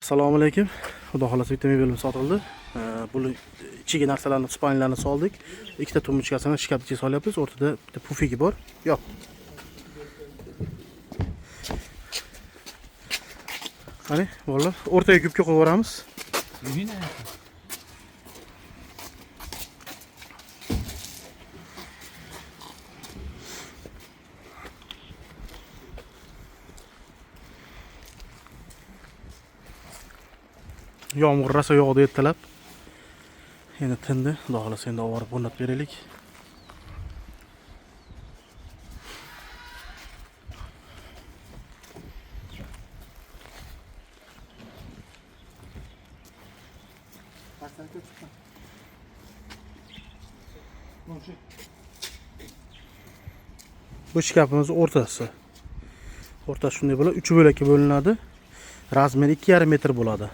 Assalomu alaykum. Xudo xolasa bitta mebelimiz sotildi. Bu ichiga narsalarni, spaynlarni soldik. Ikkita tumbuchkasini shkafga ichiga solyapmiz. O'rtada bitta pufigi bor. Yo'q. Qani, bolalar, o'rtaga ko'pga qo'yib yuboramiz. Yomg'ir rosa yog'di ertalab. Endi tindi. Xudo xolasa endi oborib o'rnatib beraylik. Bu shkafimiz o'rtasi. O'rtasi shunday bo'ladi. 3 bo'lakka bo'linadi. Razmeri 2,5 metr bo'ladi.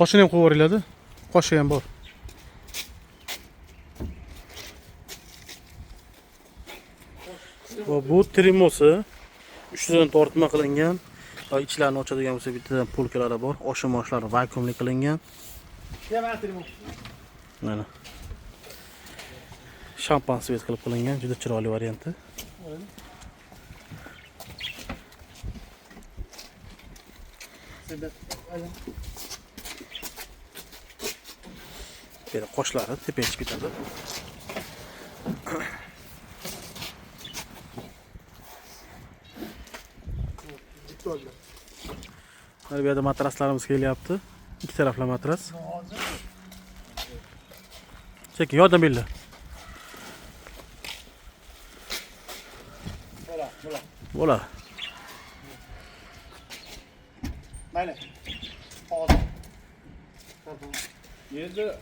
Qo'shini ham qo'yib yuboriladi. Qo'shi ham bor. Bu trimosi 300 dan tortma qilingan. Va ichlarini ochadigan bo'lsa bittadan polkalari bor. Oshim-oshlari vakuumli qilingan. Mana. Shampan svet qilib qilingan, juda chiroyli varianti. Böyle qo'shlari tepaga chiqib ketadi. Mana bu yerda matraslarimiz kelyapti. İki taraflı matras. Çekin, yordam beringlar. Bo'lar. Mayli. Hozir. Yerda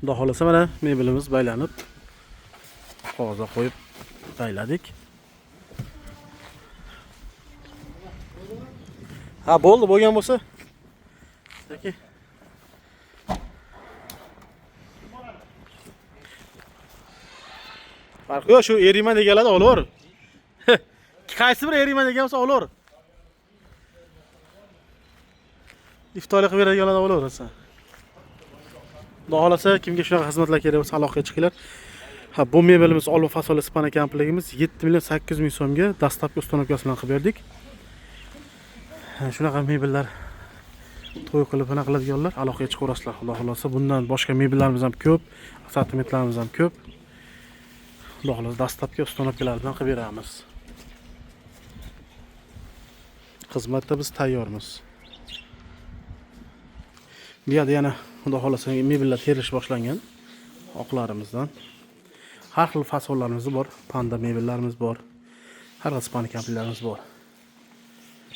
Xudo xolasa mana mebelimiz baylanib, qog'ozga qo'yib bayladik. Ha, bo'ldi, bo'lgan bo'lsa. Peki. Farqi yo'q, shu eriyman deganlarda olaver. Qaysi bir eriyman degan bo'lsa olaver. İftorlik qilib beradiganlarda olaversan. Xudo xolasa kimga shunaqa xizmatlar kerak bo'lsa aloqaga chiqinglar. Ha, bu mebelimiz olma fasolli spana komplektimiz 7,8 million so'mga dastlabki ustanovkasi bilan qilib berdik. Shunaqa mebellar to'y qilib bana qiladiganlar aloqaga chiqaverasizlar. Xudo xolasa bundan boshqa mebellarimiz ham ko'p, assortimentlarimiz ham ko'p. Xudo xolasa dastlabki ustanovkalar bilan qilib beramiz. Xizmatda biz tayyormiz. Bu yerda yana Xudo xolasa mebellar terilish boshlangan. Oqlarimizdan har xil fasollarimiz bor, panda mebellarimiz bor. Har xil spana komplektlarimiz bor.